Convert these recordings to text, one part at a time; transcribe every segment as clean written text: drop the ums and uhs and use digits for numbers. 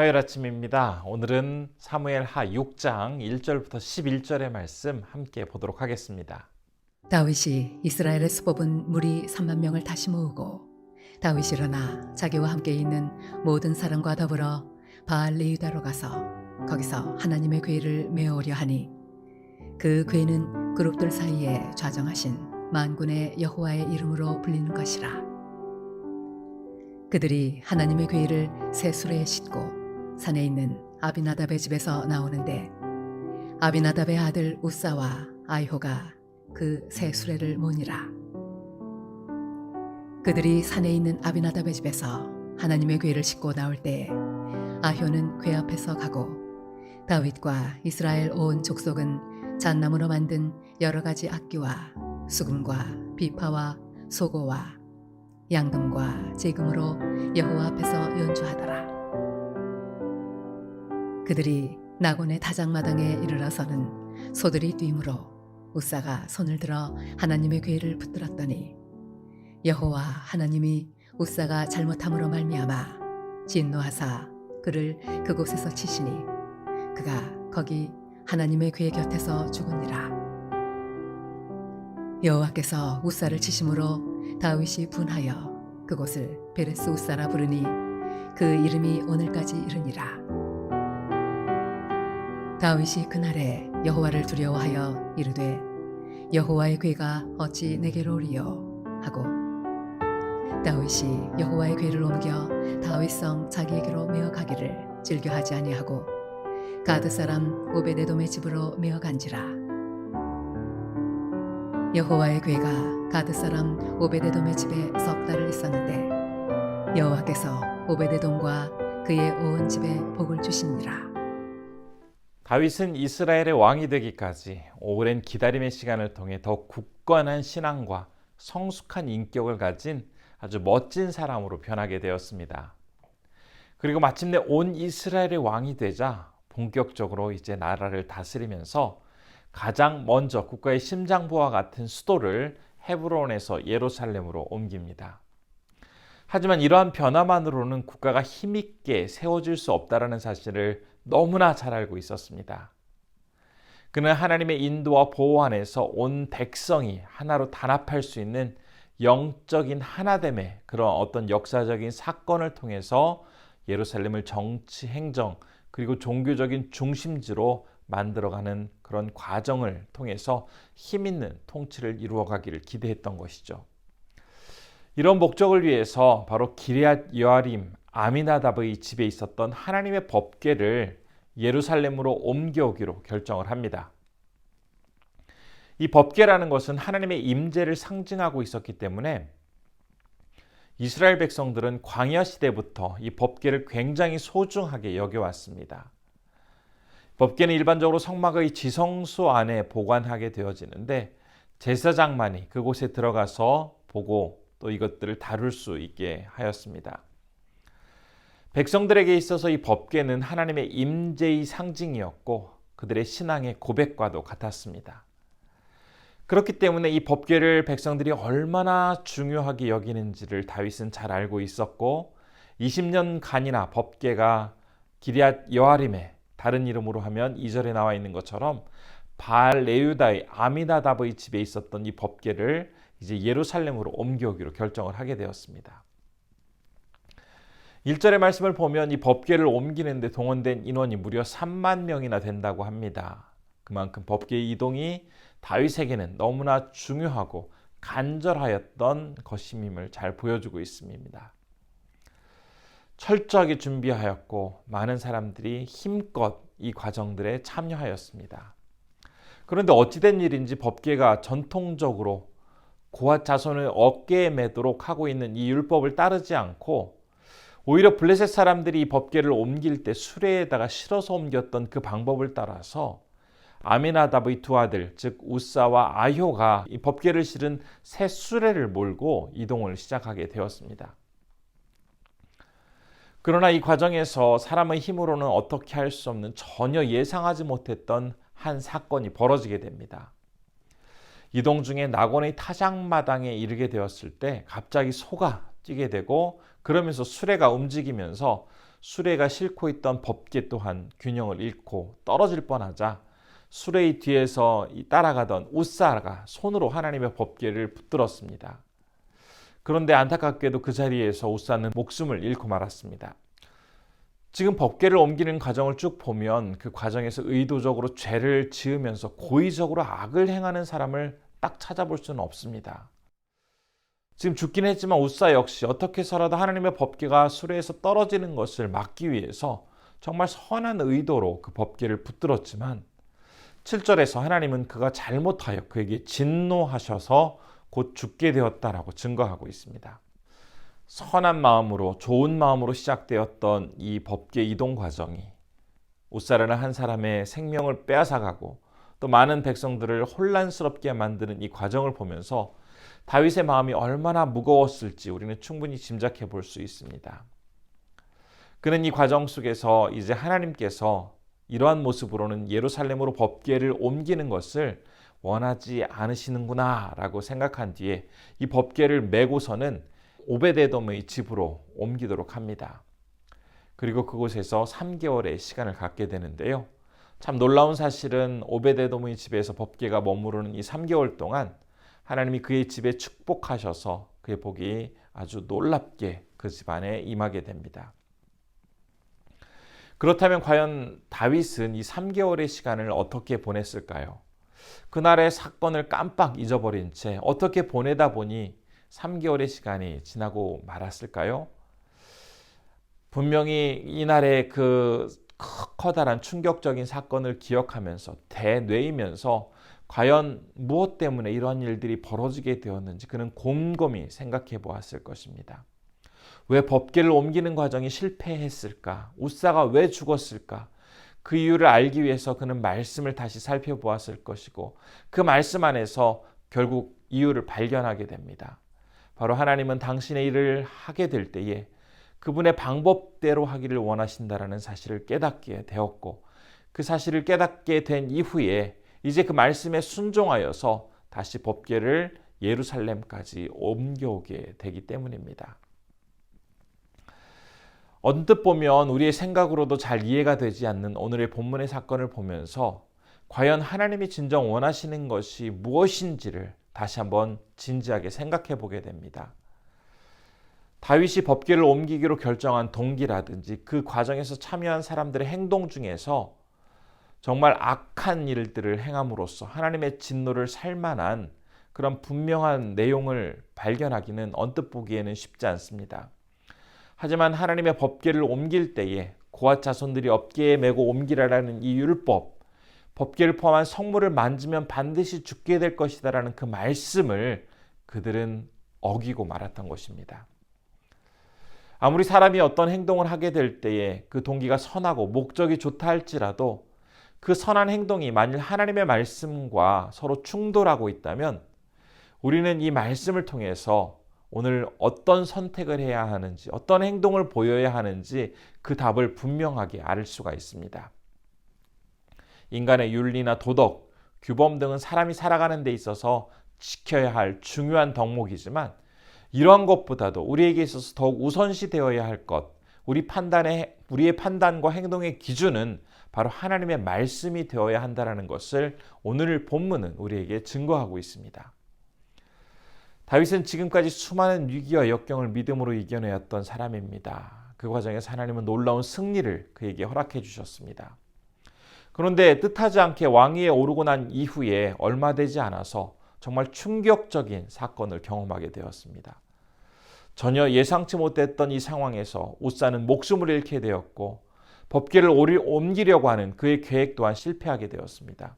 화요일 아침입니다. 오늘은 사무엘하 6장 1절부터 11절의 말씀 함께 보도록 하겠습니다. 다윗이 이스라엘에서 뽑은 무리 3만 명을 다시 모으고 다윗이 일어나 자기와 함께 있는 모든 사람과 더불어 바알 레유다로 가서 거기서 하나님의 궤를 메어오려 하니 그 궤는 그룹들 사이에 좌정하신 만군의 여호와의 이름으로 불리는 것이라. 그들이 하나님의 궤를 새 수레에 싣고 산에 있는 아비나답의 집에서 나오는데 아비나답의 아들 우사와 아이호가 그 새 수레를 모니라. 그들이 산에 있는 아비나답의 집에서 하나님의 궤를 싣고 나올 때에 아효는 궤 앞에서 가고 다윗과 이스라엘 온 족속은 잣나무로 만든 여러 가지 악기와 수금과 비파와 소고와 양금과 제금으로 여호와 앞에서 연주하더라. 그들이 나곤의 타작마당에 이르러서는 소들이 뛰므로 우사가 손을 들어 하나님의 궤를 붙들었더니 여호와 하나님이 우사가 잘못함으로 말미암아 진노하사 그를 그곳에서 치시니 그가 거기 하나님의 궤 곁에서 죽으니라. 여호와께서 우사를 치심으로 다윗이 분하여 그곳을 베레스 우사라 부르니 그 이름이 오늘까지 이르니라. 다윗이 그날에 여호와를 두려워하여 이르되 여호와의 궤가 어찌 내게로 오리요 하고 다윗이 여호와의 궤를 옮겨 다윗성 자기에게로 메어 가기를 즐겨하지 아니하고 가드 사람 오베데돔의 집으로 메어 간지라. 여호와의 궤가 가드 사람 오베데돔의 집에 석 달을 있었는데 여호와께서 오베데돔과 그의 온 집에 복을 주시니라. 다윗은 이스라엘의 왕이 되기까지 오랜 기다림의 시간을 통해 더 굳건한 신앙과 성숙한 인격을 가진 아주 멋진 사람으로 변하게 되었습니다. 그리고 마침내 온 이스라엘의 왕이 되자 본격적으로 이제 나라를 다스리면서 가장 먼저 국가의 심장부와 같은 수도를 헤브론에서 예루살렘으로 옮깁니다. 하지만 이러한 변화만으로는 국가가 힘있게 세워질 수 없다는 사실을 너무나 잘 알고 있었습니다. 그는 하나님의 인도와 보호 안에서 온 백성이 하나로 단합할 수 있는 영적인 하나됨의 그런 어떤 역사적인 사건을 통해서 예루살렘을 정치, 행정, 그리고 종교적인 중심지로 만들어가는 그런 과정을 통해서 힘있는 통치를 이루어가기를 기대했던 것이죠. 이런 목적을 위해서 바로 기럇 여아림 아미나답의 집에 있었던 하나님의 법궤를 예루살렘으로 옮겨오기로 결정을 합니다. 이 법궤라는 것은 하나님의 임재를 상징하고 있었기 때문에 이스라엘 백성들은 광야 시대부터 이 법궤를 굉장히 소중하게 여겨왔습니다. 법궤는 일반적으로 성막의 지성소 안에 보관하게 되어지는데 제사장만이 그곳에 들어가서 보고 또 이것들을 다룰 수 있게 하였습니다. 백성들에게 있어서 이 법궤는 하나님의 임재의 상징이었고 그들의 신앙의 고백과도 같았습니다. 그렇기 때문에 이 법궤를 백성들이 얼마나 중요하게 여기는지를 다윗은 잘 알고 있었고 20년간이나 법궤가 기럇 여아림의 다른 이름으로 하면 2절에 나와 있는 것처럼 바알 레유다의 아미나답의 집에 있었던 이 법궤를 이제 예루살렘으로 옮겨오기로 결정을 하게 되었습니다. 1절의 말씀을 보면 이 법궤를 옮기는데 동원된 인원이 무려 3만 명이나 된다고 합니다. 그만큼 법궤의 이동이 다윗에게는 너무나 중요하고 간절하였던 것임을 잘 보여주고 있습니다. 철저하게 준비하였고 많은 사람들이 힘껏 이 과정들에 참여하였습니다. 그런데 어찌된 일인지 법궤가 전통적으로 고앗 자손의 어깨에 매도록 하고 있는 이 율법을 따르지 않고 오히려 블레셋 사람들이 이 법궤를 옮길 때 수레에다가 실어서 옮겼던 그 방법을 따라서 아미나답의 두 아들 즉 우사와 아효가 이 법궤를 실은 새 수레를 몰고 이동을 시작하게 되었습니다. 그러나 이 과정에서 사람의 힘으로는 어떻게 할 수 없는 전혀 예상하지 못했던 한 사건이 벌어지게 됩니다. 이동 중에 나곤의 타작마당에 이르게 되었을 때 갑자기 소가 뛰게 되고 그러면서 수레가 움직이면서 수레가 싣고 있던 법궤 또한 균형을 잃고 떨어질 뻔하자 수레의 뒤에서 따라가던 웃사가 손으로 하나님의 법궤를 붙들었습니다. 그런데 안타깝게도 그 자리에서 웃사는 목숨을 잃고 말았습니다. 지금 법궤를 옮기는 과정을 쭉 보면 그 과정에서 의도적으로 죄를 지으면서 고의적으로 악을 행하는 사람을 딱 찾아볼 수는 없습니다. 지금 죽긴 했지만 웃사 역시 어떻게 해서라도 하나님의 법궤가 수레에서 떨어지는 것을 막기 위해서 정말 선한 의도로 그 법궤를 붙들었지만 7절에서 하나님은 그가 잘못하여 그에게 진노하셔서 곧 죽게 되었다라고 증거하고 있습니다. 선한 마음으로 좋은 마음으로 시작되었던 이 법궤 이동 과정이 웃사라는 한 사람의 생명을 빼앗아가고 또 많은 백성들을 혼란스럽게 만드는 이 과정을 보면서 다윗의 마음이 얼마나 무거웠을지 우리는 충분히 짐작해 볼 수 있습니다. 그는 이 과정 속에서 이제 하나님께서 이러한 모습으로는 예루살렘으로 법궤를 옮기는 것을 원하지 않으시는구나 라고 생각한 뒤에 이 법궤를 메고서는 오베데돔의 집으로 옮기도록 합니다. 그리고 그곳에서 3개월의 시간을 갖게 되는데요. 참 놀라운 사실은 오베데돔의 집에서 법궤가 머무르는 이 3개월 동안 하나님이 그의 집에 축복하셔서 그의 복이 아주 놀랍게 그 집안에 임하게 됩니다. 그렇다면 과연 다윗은 이 3개월의 시간을 어떻게 보냈을까요? 그날의 사건을 깜빡 잊어버린 채 어떻게 보내다 보니 3개월의 시간이 지나고 말았을까요? 분명히 이날의 그 커다란 충격적인 사건을 기억하면서 되뇌이면서 과연 무엇 때문에 이러한 일들이 벌어지게 되었는지 그는 곰곰이 생각해 보았을 것입니다. 왜 법궤를 옮기는 과정이 실패했을까? 웃사가 왜 죽었을까? 그 이유를 알기 위해서 그는 말씀을 다시 살펴보았을 것이고 그 말씀 안에서 결국 이유를 발견하게 됩니다. 바로 하나님은 당신의 일을 하게 될 때에 그분의 방법대로 하기를 원하신다라는 사실을 깨닫게 되었고 그 사실을 깨닫게 된 이후에 이제 그 말씀에 순종하여서 다시 법궤를 예루살렘까지 옮겨오게 되기 때문입니다. 언뜻 보면 우리의 생각으로도 잘 이해가 되지 않는 오늘의 본문의 사건을 보면서 과연 하나님이 진정 원하시는 것이 무엇인지를 다시 한번 진지하게 생각해 보게 됩니다. 다윗이 법궤를 옮기기로 결정한 동기라든지 그 과정에서 참여한 사람들의 행동 중에서 정말 악한 일들을 행함으로써 하나님의 진노를 살 만한 그런 분명한 내용을 발견하기는 언뜻 보기에는 쉽지 않습니다. 하지만 하나님의 법궤를 옮길 때에 고앗 자손들이 어깨에 메고 옮기라라는 이 율법, 법궤를 포함한 성물을 만지면 반드시 죽게 될 것이다라는 그 말씀을 그들은 어기고 말았던 것입니다. 아무리 사람이 어떤 행동을 하게 될 때에 그 동기가 선하고 목적이 좋다 할지라도 그 선한 행동이 만일 하나님의 말씀과 서로 충돌하고 있다면 우리는 이 말씀을 통해서 오늘 어떤 선택을 해야 하는지, 어떤 행동을 보여야 하는지 그 답을 분명하게 알 수가 있습니다. 인간의 윤리나 도덕, 규범 등은 사람이 살아가는 데 있어서 지켜야 할 중요한 덕목이지만 이러한 것보다도 우리에게 있어서 더욱 우선시 되어야 할 것, 우리의 판단과 행동의 기준은 바로 하나님의 말씀이 되어야 한다는 것을 오늘 본문은 우리에게 증거하고 있습니다. 다윗은 지금까지 수많은 위기와 역경을 믿음으로 이겨내었던 사람입니다. 그 과정에서 하나님은 놀라운 승리를 그에게 허락해 주셨습니다. 그런데 뜻하지 않게 왕위에 오르고 난 이후에 얼마 되지 않아서 정말 충격적인 사건을 경험하게 되었습니다. 전혀 예상치 못했던 이 상황에서 웃사는 목숨을 잃게 되었고 법궤를 옮기려고 하는 그의 계획 또한 실패하게 되었습니다.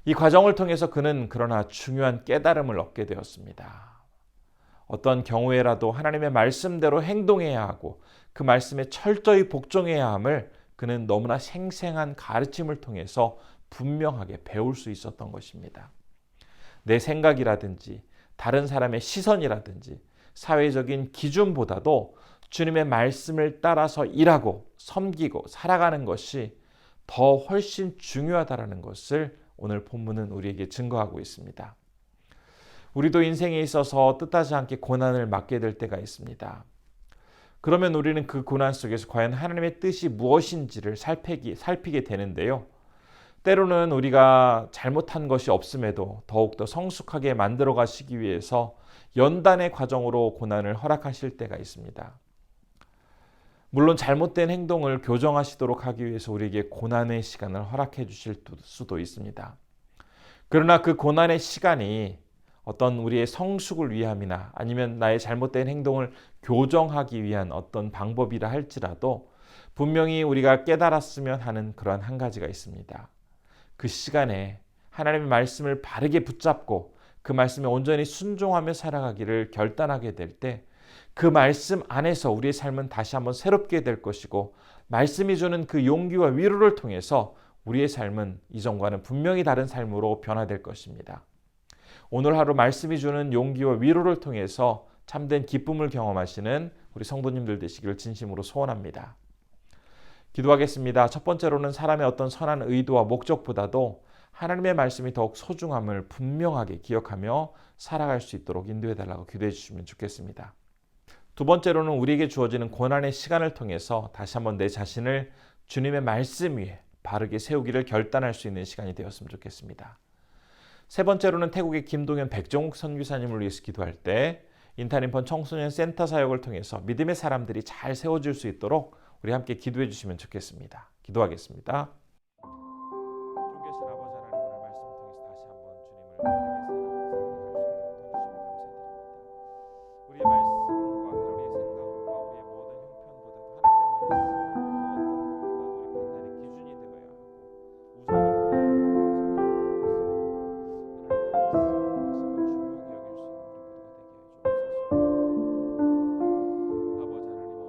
이 과정을 통해서 그는 그러나 중요한 깨달음을 얻게 되었습니다. 어떤 경우에라도 하나님의 말씀대로 행동해야 하고 그 말씀에 철저히 복종해야 함을 그는 너무나 생생한 가르침을 통해서 분명하게 배울 수 있었던 것입니다. 내 생각이라든지 다른 사람의 시선이라든지 사회적인 기준보다도 주님의 말씀을 따라서 일하고 섬기고 살아가는 것이 더 훨씬 중요하다는 것을 오늘 본문은 우리에게 증거하고 있습니다. 우리도 인생에 있어서 뜻하지 않게 고난을 맞게 될 때가 있습니다. 그러면 우리는 그 고난 속에서 과연 하나님의 뜻이 무엇인지를 살피게 되는데요. 때로는 우리가 잘못한 것이 없음에도 더욱더 성숙하게 만들어 가시기 위해서 연단의 과정으로 고난을 허락하실 때가 있습니다. 물론 잘못된 행동을 교정하시도록 하기 위해서 우리에게 고난의 시간을 허락해 주실 수도 있습니다. 그러나 그 고난의 시간이 어떤 우리의 성숙을 위함이나 아니면 나의 잘못된 행동을 교정하기 위한 어떤 방법이라 할지라도 분명히 우리가 깨달았으면 하는 그러한 한 가지가 있습니다. 그 시간에 하나님의 말씀을 바르게 붙잡고 그 말씀에 온전히 순종하며 살아가기를 결단하게 될 때 그 말씀 안에서 우리의 삶은 다시 한번 새롭게 될 것이고 말씀이 주는 그 용기와 위로를 통해서 우리의 삶은 이전과는 분명히 다른 삶으로 변화될 것입니다. 오늘 하루 말씀이 주는 용기와 위로를 통해서 참된 기쁨을 경험하시는 우리 성도님들 되시기를 진심으로 소원합니다. 기도하겠습니다. 첫 번째로는 사람의 어떤 선한 의도와 목적보다도 하나님의 말씀이 더욱 소중함을 분명하게 기억하며 살아갈 수 있도록 인도해달라고 기도해 주시면 좋겠습니다. 두 번째로는 우리에게 주어지는 고난의 시간을 통해서 다시 한번 내 자신을 주님의 말씀 위에 바르게 세우기를 결단할 수 있는 시간이 되었으면 좋겠습니다. 세 번째로는 태국의 김동현 백정욱 선교사님을 위해서 기도할 때 인타님폰 청소년 센터 사역을 통해서 믿음의 사람들이 잘 세워질 수 있도록 우리 함께 기도해 주시면 좋겠습니다. 기도하겠습니다. 존귀하신 아버지 하나님, 오늘 말씀을 통해서 다시 한번 주님을 바르게 세워서 살아갈 수 있도록 도와주시며 감사드립니다. 우리의 말씀과 우리의 생각과 우리의 모든 형편보다도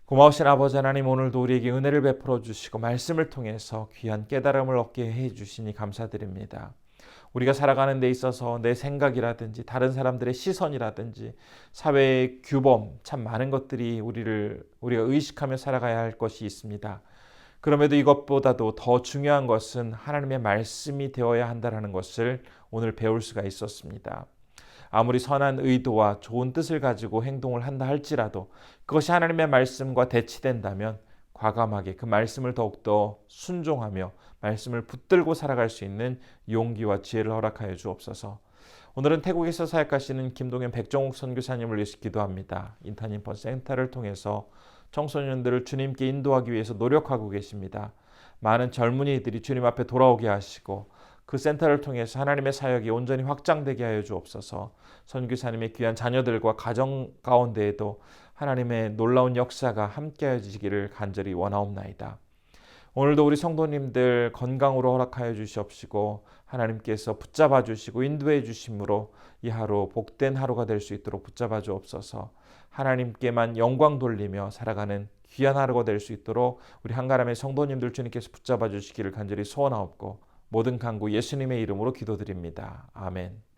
고마우신 아버지 하나님, 오늘도 우리에게 은혜를 베풀어 주시고 말씀을 통해서 귀한 깨달음을 얻게 해 주시니 감사드립니다. 우리가 살아가는 데 있어서 내 생각이라든지 다른 사람들의 시선이라든지 사회의 규범, 참 많은 것들이 우리가 의식하며 살아가야 할 것이 있습니다. 그럼에도 이것보다도 더 중요한 것은 하나님의 말씀이 되어야 한다는 것을 오늘 배울 수가 있었습니다. 아무리 선한 의도와 좋은 뜻을 가지고 행동을 한다 할지라도 그것이 하나님의 말씀과 대치된다면 과감하게 그 말씀을 더욱더 순종하며 말씀을 붙들고 살아갈 수 있는 용기와 지혜를 허락하여 주옵소서. 오늘은 태국에서 사역하시는 김동현 백정욱 선교사님을 위해서 기도합니다. 인타님폰 센터를 통해서 청소년들을 주님께 인도하기 위해서 노력하고 계십니다. 많은 젊은이들이 주님 앞에 돌아오게 하시고 그 센터를 통해서 하나님의 사역이 온전히 확장되게 하여 주옵소서. 선교사님의 귀한 자녀들과 가정 가운데에도 하나님의 놀라운 역사가 함께하여 주시기를 간절히 원하옵나이다. 오늘도 우리 성도님들 건강으로 허락하여 주시옵시고 하나님께서 붙잡아 주시고 인도해 주심으로 이 하루 복된 하루가 될 수 있도록 붙잡아 주옵소서. 하나님께만 영광 돌리며 살아가는 귀한 하루가 될 수 있도록 우리 한가람의 성도님들 주님께서 붙잡아 주시기를 간절히 소원하옵고 모든 간구 예수님의 이름으로 기도드립니다. 아멘.